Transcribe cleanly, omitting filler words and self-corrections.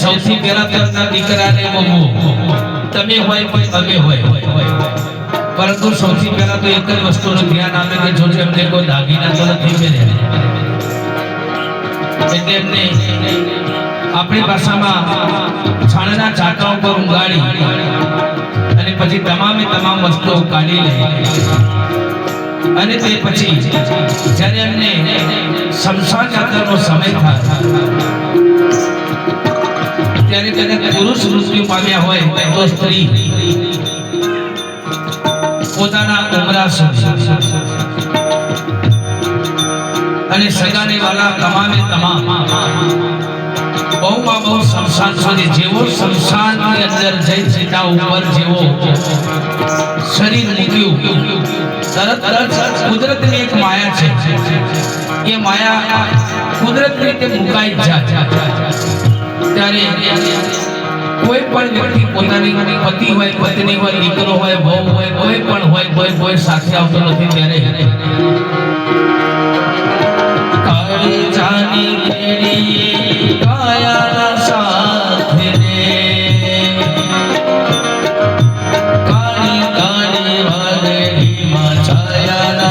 સૌથી પહેલા તેમના દીકરાને તમે હોય અમે હોય, પરંતુ સૌથી પહેલા તો એક જ વસ્તુનું ધ્યાન આવે કે જો એમને કોઈ દાગીના તો નથી પહેર્યા, એટલે એમને આપણી ભાષામાં છાણના ચાકા ઉપર ઊંઘાડી અને પછી તમામ વસ્તુઓ કાઢી લે અને તે પછી જ્યારે એમને શમશાન યાત્રાનો સમય થાય ત્યારે તેને પુરુષ મૃત્યુ પામ્યા હોય તો સ્ત્રી પોતાના ઉમરા અને સગાને વાલા તમામ બહુ શમશાન સુધી જેવો શમશાનની અંદર જઈ સીધા ઉપર જેવો શરીર મૂક્યું તરત કુદરતની એક માયા છે, એ માયા કુદરત રીતે મુકાઈ જાય ત્યારે કોઈ પણ વ્યક્તિ પોતાની પતિ હોય પત્ની હોય દીકરો હોય વહુ હોય કોઈ પણ હોય સાથે આવતો નથી ત્યારે કાળી જાની પેડી કાયાના સાથે રે કાળી વાદળી માં છાયાના